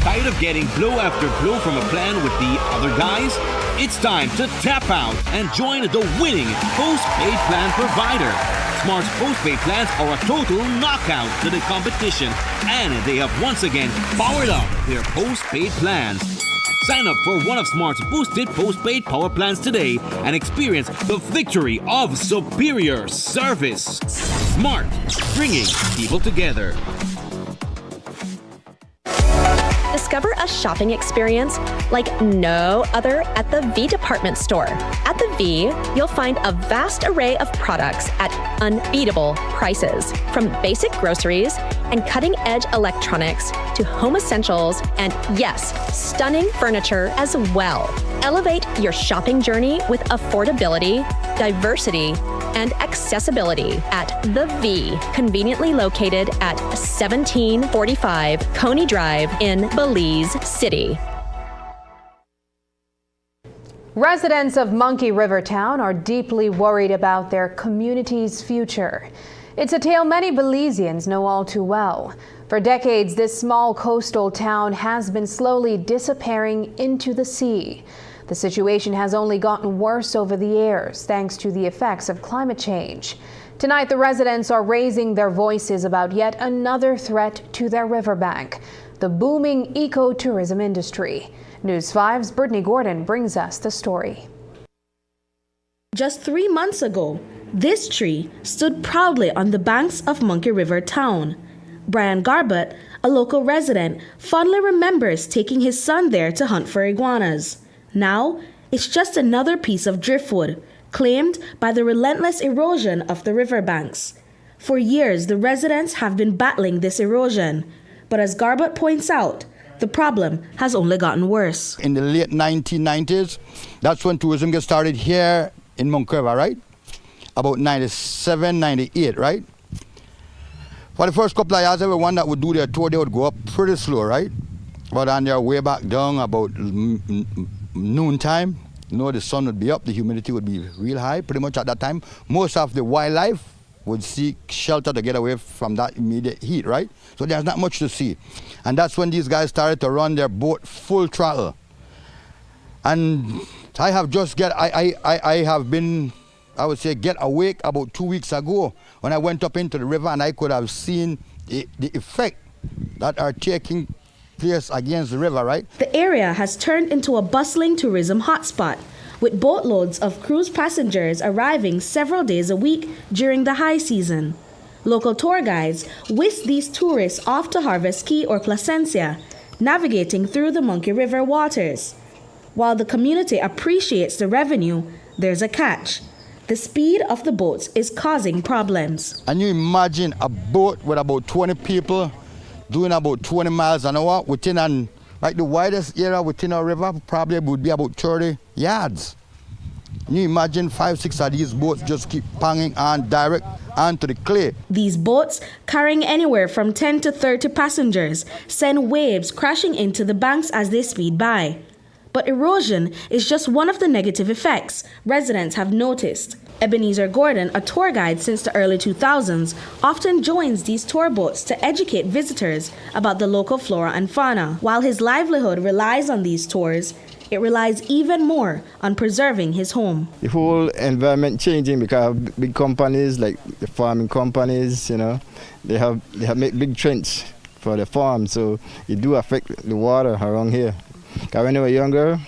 Tired of getting blow after blow from a plan with the other guys? It's time to tap out and join the winning postpaid plan provider. Smart's postpaid plans are a total knockout to the competition, and they have once again powered up their postpaid plans. Sign up for one of Smart's boosted postpaid power plans today and experience the victory of superior service. Smart, bringing people together. Discover a shopping experience like no other at the V department store. At the V, you'll find a vast array of products at unbeatable prices, from basic groceries and cutting-edge electronics to home essentials and, yes, stunning furniture as well. Elevate your shopping journey with affordability, diversity, and accessibility at The V, conveniently located at 1745 Coney Drive in Belize City. Residents of Monkey River Town are deeply worried about their community's future. It's a tale many Belizeans know all too well. For decades, this small coastal town has been slowly disappearing into the sea. The situation has only gotten worse over the years, thanks to the effects of climate change. Tonight, the residents are raising their voices about yet another threat to their riverbank, the booming ecotourism industry. News 5's Brittany Gordon brings us the story. Just 3 months ago, This tree stood proudly on the banks of Monkey River town. Brian Garbett, a local resident, fondly remembers taking his son there to hunt for iguanas. Now, it's just another piece of driftwood, claimed by the relentless erosion of the riverbanks. For years, the residents have been battling this erosion. But as Garbett points out, the problem has only gotten worse. In the late 1990s, that's when tourism got started here in Monkey River, right? About 97, 98, right? For the first couple of years, everyone that would do their tour, they would go up pretty slow, right? But on their way back down about noon time, you know, the sun would be up, the humidity would be real high. Pretty much at that time, most of the wildlife would seek shelter to get away from that immediate heat, right? So there's not much to see. And that's when these guys started to run their boat full throttle. And I have just I have been, I would say, get awake about 2 weeks ago when I went up into the river, and I could have seen the effect that are taking place against the river, right? The area has turned into a bustling tourism hotspot, with boatloads of cruise passengers arriving several days a week during the high season. Local tour guides whisk these tourists off to Harvest Key or Placencia, navigating through the Monkey River waters. While the community appreciates the revenue, there's a catch. The speed of the boats is causing problems. And you imagine a boat with about 20 people doing about 20 miles an hour within like the widest area within our river probably would be about 30 yards. You imagine 5, 6 of these boats just keep banging on direct onto the clay. These boats, carrying anywhere from 10 to 30 passengers, send waves crashing into the banks as they speed by. But erosion is just one of the negative effects residents have noticed. Ebenezer Gordon, a tour guide since the early 2000s, often joins these tour boats to educate visitors about the local flora and fauna. While his livelihood relies on these tours, it relies even more on preserving his home. The whole environment changing because big companies like the farming companies, you know, they have made big trench for the farm, so it do affect the water around here. Because when they were younger,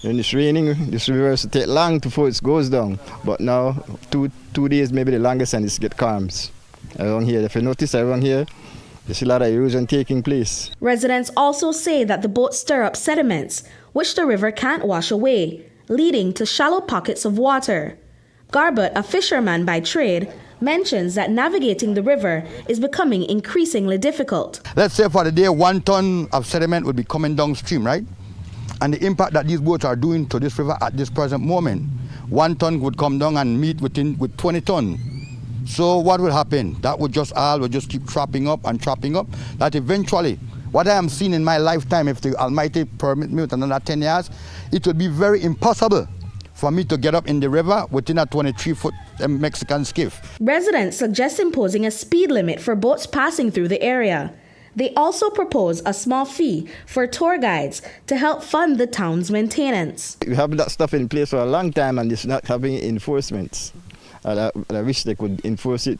when it's raining, this river take long before it goes down. But now, two days maybe the longest, and it get calms around here. If you notice around here, there's a lot of erosion taking place. Residents also say that the boats stir up sediments, which the river can't wash away, leading to shallow pockets of water. Garbett, a fisherman by trade, mentions that navigating the river is becoming increasingly difficult. Let's say for the day 1 ton of sediment would be coming downstream, right? And the impact that these boats are doing to this river at this present moment, 1 ton would come down and meet with 20 ton. So what will happen? That would just keep trapping up, that eventually, what I am seeing in my lifetime, if the Almighty permit me with another 10 years, it would be very impossible for me to get up in the river within a 23-foot Mexican skiff. Residents suggest imposing a speed limit for boats passing through the area. They also propose a small fee for tour guides to help fund the town's maintenance. We have that stuff in place for a long time and it's not having enforcement. I wish they could enforce it.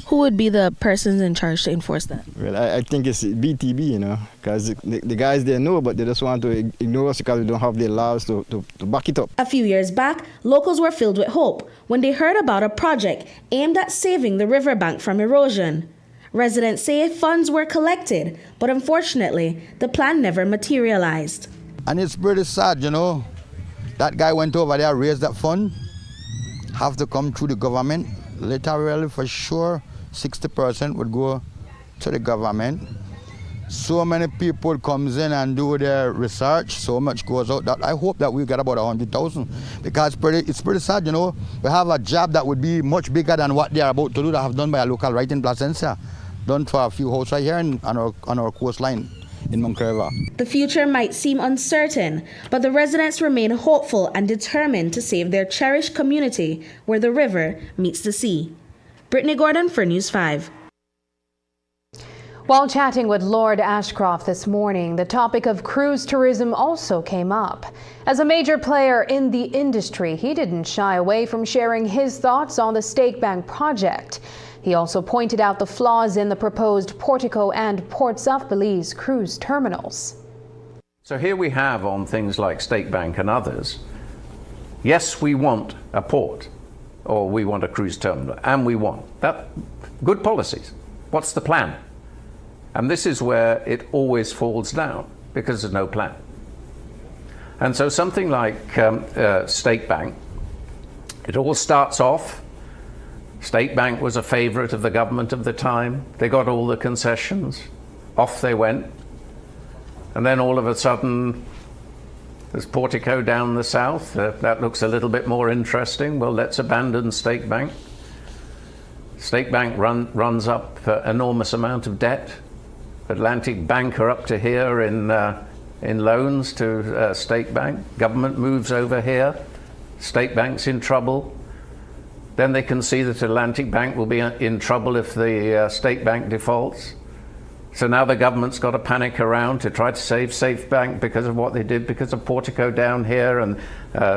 Who would be the persons in charge to enforce that? Well, I think it's BTB, you know, because the guys they know, but they just want to ignore us because we don't have the laws to back it up. A few years back, locals were filled with hope when they heard about a project aimed at saving the riverbank from erosion. Residents say funds were collected, but unfortunately, the plan never materialized. And it's pretty sad, you know. That guy went over there, raised that fund, have to come through the government. Literally, for sure, 60% would go to the government. So many people comes in and do their research, so much goes out that I hope that we get about 100,000 because it's pretty sad, you know. We have a job that would be much bigger than what they are about to do that have done by a local right in Placencia, done for a few houses right here on our coastline in Monkey River. The future might seem uncertain, but the residents remain hopeful and determined to save their cherished community where the river meets the sea. Brittany Gordon for News 5. While chatting with Lord Ashcroft this morning, the topic of cruise tourism also came up. As a major player in the industry, he didn't shy away from sharing his thoughts on the Stake Bank project. He also pointed out the flaws in the proposed Portico and Ports of Belize cruise terminals. So here we have on things like Stake Bank and others, yes, we want a port. or we want a cruise terminal, and we want that. Good policies. What's the plan? And this is where it always falls down, because there's no plan. And so something like State Bank, it all starts off. State Bank was a favorite of the government of the time. They got all the concessions. Off they went. And then all of a sudden, there's Portico down the south. That looks a little bit more interesting. Well, let's abandon State Bank. State Bank runs up enormous amount of debt. Atlantic Bank are up to here in loans to State Bank. Government moves over here. State Bank's in trouble. Then they can see that Atlantic Bank will be in trouble if the State Bank defaults. So now the government's got to panic around to try to save State Bank because of what they did, because of Portico down here, and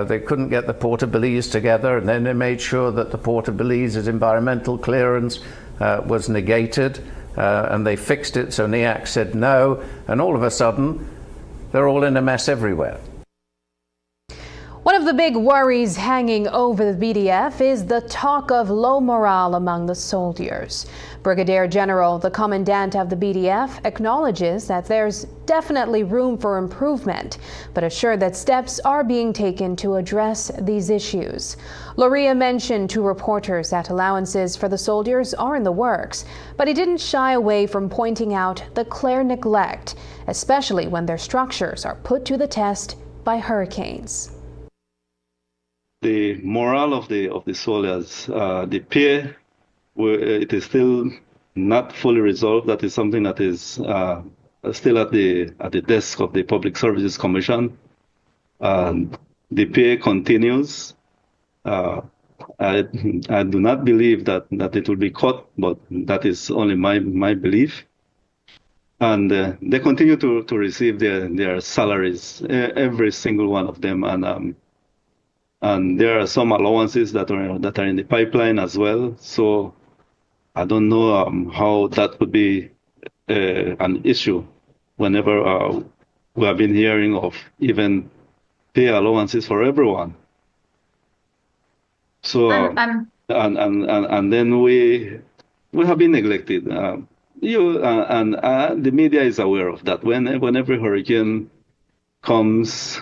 they couldn't get the Port of Belize together, and then they made sure that the Port of Belize's environmental clearance was negated, and they fixed it, so NEAC said no, and all of a sudden, they're all in a mess everywhere. One of the big worries hanging over the BDF is the talk of low morale among the soldiers. Brigadier General, the commandant of the BDF, acknowledges that there's definitely room for improvement, but assured that steps are being taken to address these issues. Loria mentioned to reporters that allowances for the soldiers are in the works, but he didn't shy away from pointing out the clear neglect, especially when their structures are put to the test by hurricanes. The morale of the soldiers, the pay, it is still not fully resolved. That is something that is still at the desk of the Public Services Commission. The pay continues. I do not believe that it will be cut, but that is only my belief. And they continue to receive their salaries, every single one of them, and there are some allowances that are in the pipeline as well. So I don't know how that could be an issue whenever we have been hearing of even pay allowances for everyone. So and then we have been neglected. The media is aware of that. When every hurricane comes,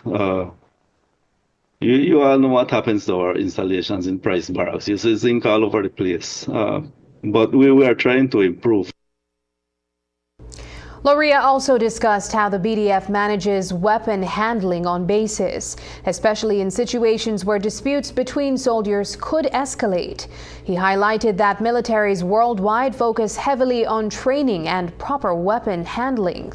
you all know what happens to our installations in Price Barracks. You see zinc all over the place. But we are trying to improve. Loria also discussed how the BDF manages weapon handling on bases, especially in situations where disputes between soldiers could escalate. He highlighted that militaries worldwide focus heavily on training and proper weapon handling.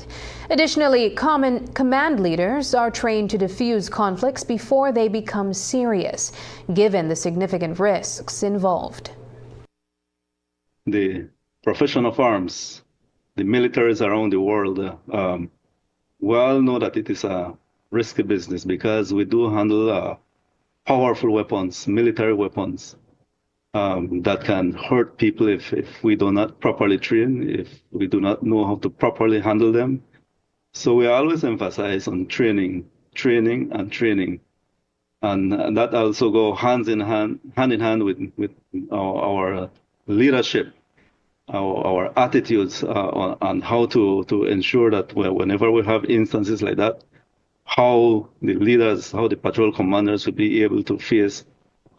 Additionally, command leaders are trained to defuse conflicts before they become serious, given the significant risks involved. The profession of arms, the militaries around the world, we all know that it is a risky business because we do handle powerful weapons, military weapons, that can hurt people if we do not properly train, if we do not know how to properly handle them. So we always emphasize on training. And that also go hand in hand with our leadership, our attitudes on how to ensure that whenever we have instances like that, how the leaders, how the patrol commanders will be able to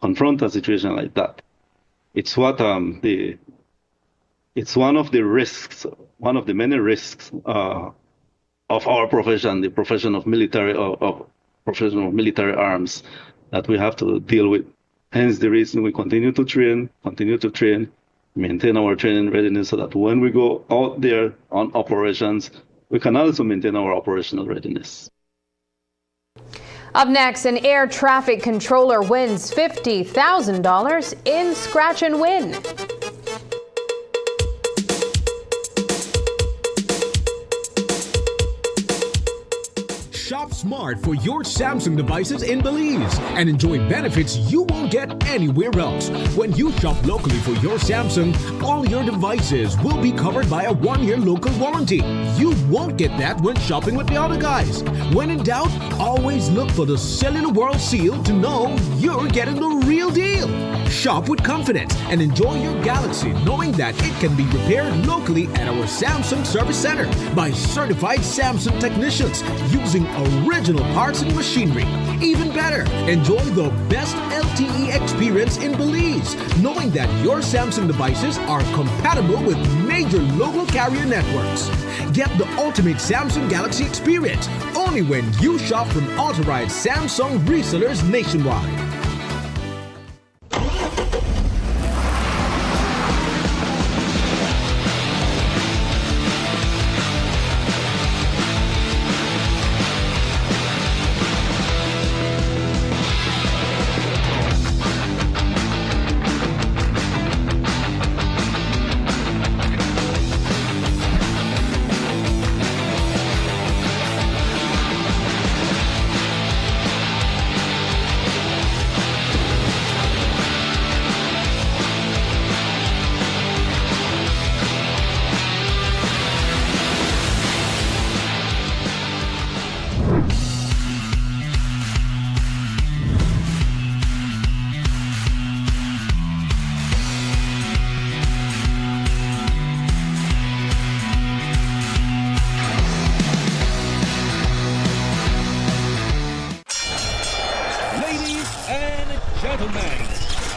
confront a situation like that. It's what it's one of the risks, one of the many risks of our profession, the profession of military arms, that we have to deal with. Hence the reason we continue to train, maintain our training readiness so that when we go out there on operations, we can also maintain our operational readiness. Up next, an air traffic controller wins $50,000 in Scratch and Win. Shop smart for your Samsung devices in Belize and enjoy benefits you won't get anywhere else. When you shop locally for your Samsung, all your devices will be covered by a 1-year local warranty. You won't get that when shopping with the other guys. When in doubt, always look for the Cellular World seal to know you're getting the real deal. Shop with confidence and enjoy your Galaxy knowing that it can be repaired locally at our Samsung Service Center by certified Samsung technicians using original parts and machinery. Even better, enjoy the best LTE experience in Belize, knowing that your Samsung devices are compatible with major local carrier networks. Get the ultimate Samsung Galaxy experience only when you shop from authorized Samsung resellers nationwide.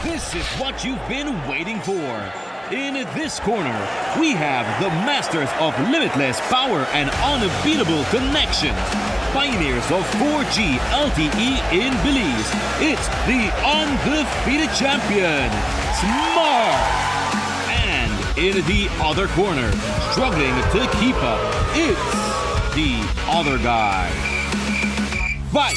This is what you've been waiting for. In this corner, we have the masters of limitless power and unbeatable connection. Pioneers of 4G LTE in Belize. It's the undefeated champion, Smart. And in the other corner, struggling to keep up, it's the other guy. Fight!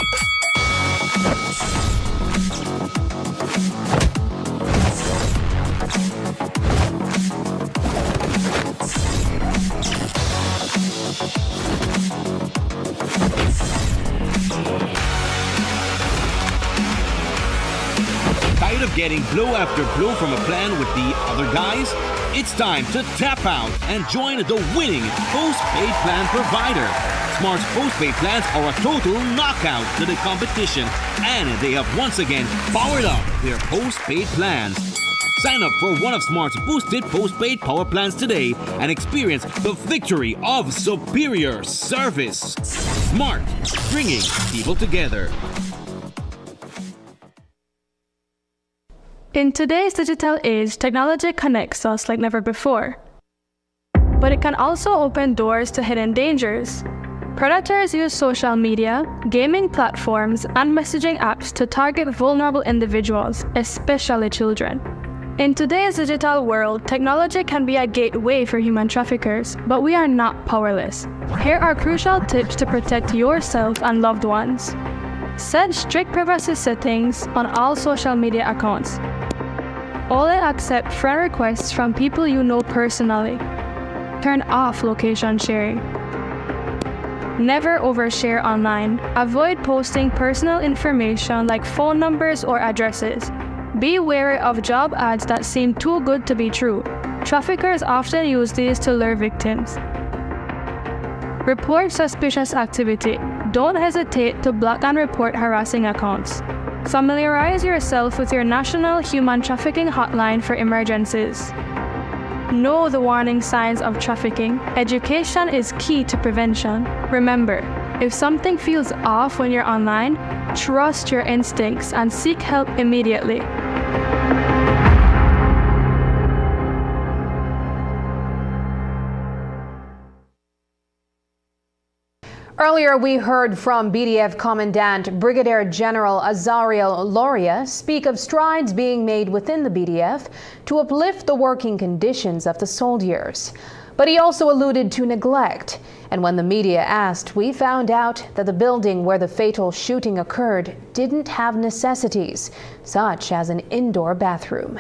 Tired of getting blow after blow from a plan with the other guys? It's time to tap out and join the winning postpaid plan provider. Smart's postpaid plans are a total knockout to the competition, and they have once again powered up their postpaid plans. Sign up for one of Smart's boosted postpaid power plans today and experience the victory of superior service. Smart, bringing people together. In today's digital age, technology connects us like never before. But it can also open doors to hidden dangers. Predators use social media, gaming platforms, and messaging apps to target vulnerable individuals, especially children. In today's digital world, technology can be a gateway for human traffickers, but we are not powerless. Here are crucial tips to protect yourself and loved ones. Set strict privacy settings on all social media accounts. Only accept friend requests from people you know personally. Turn off location sharing. Never overshare online. Avoid posting personal information like phone numbers or addresses. Be wary of job ads that seem too good to be true. Traffickers often use these to lure victims. Report suspicious activity. Don't hesitate to block and report harassing accounts. Familiarize yourself with your national human trafficking hotline for emergencies. Know the warning signs of trafficking. Education is key to prevention. Remember, if something feels off when you're online, trust your instincts and seek help immediately. Earlier, we heard from BDF Commandant Brigadier General Azariel Loria speak of strides being made within the BDF to uplift the working conditions of the soldiers. But he also alluded to neglect. And when the media asked, we found out that the building where the fatal shooting occurred didn't have necessities, such as an indoor bathroom.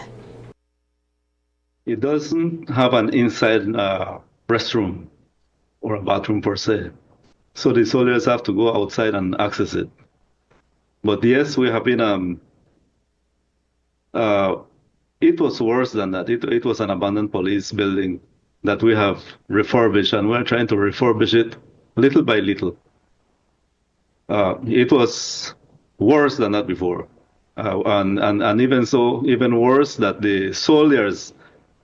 It doesn't have an inside restroom or a bathroom per se. So the soldiers have to go outside and access it. But yes, we have been, it was worse than that. It was an abandoned police building that we have refurbished, and we're trying to refurbish it little by little. It was worse than that before. And even so, even worse that the soldiers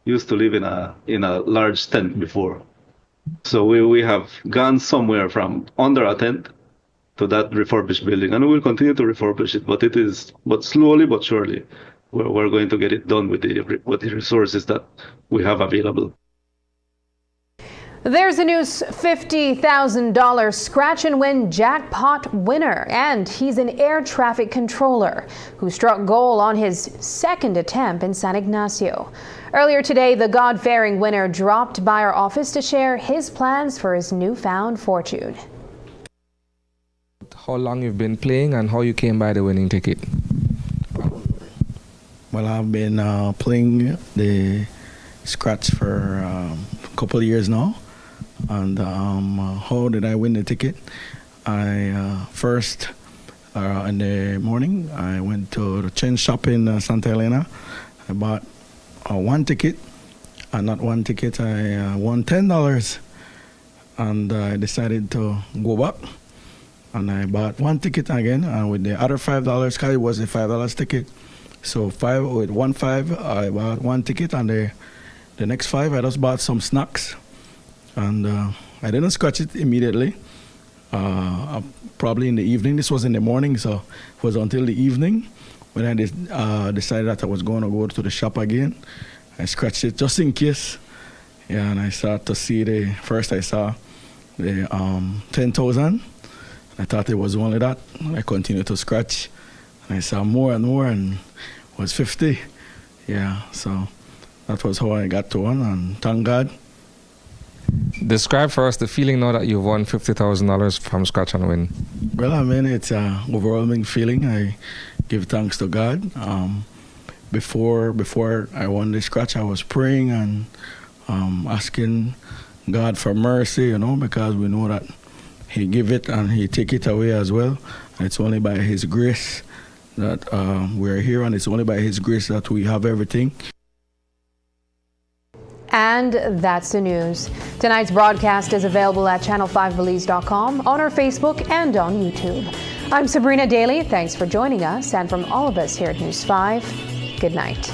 used to live in a large tent before. So we have gone somewhere from under a tent to that refurbished building, and we will continue to refurbish it. But slowly but surely, we're going to get it done with the resources that we have available. There's a new $50,000 scratch and win jackpot winner, and he's an air traffic controller who struck gold on his second attempt in San Ignacio. Earlier today, the God-fearing winner dropped by our office to share his plans for his newfound fortune. How long you've been playing and how you came by the winning ticket? Well, I've been playing the scratch for a couple of years now. And how did I win the ticket? I first, in the morning, I went to the chain shop in Santa Elena. I bought one ticket, and not one ticket, I won $10. And I decided to go back. And I bought one ticket again, and with the other $5, because it was a $5 ticket. So with $1.5, I bought one ticket, and the next $5, I just bought some snacks. And I didn't scratch it immediately, probably in the evening. This was in the morning, so it was until the evening when I decided that I was going to go to the shop again. I scratched it just in case. Yeah, and I started to see first I saw the 10,000. I thought it was only that. I continued to scratch. And I saw more and more, and it was 50. Yeah, so that was how I got to one, and thank God. Describe for us the feeling now that you've won $50,000 from scratch and win. Well, I mean, it's an overwhelming feeling. I give thanks to God. Before I won the scratch, I was praying and asking God for mercy, because we know that He give it and He take it away as well. And it's only by His grace that we're here, and it's only by His grace that we have everything. And that's the news. Tonight's broadcast is available at channel5belize.com, on our Facebook, and on YouTube. I'm Sabrina Daly. Thanks for joining us. And from all of us here at News 5, good night.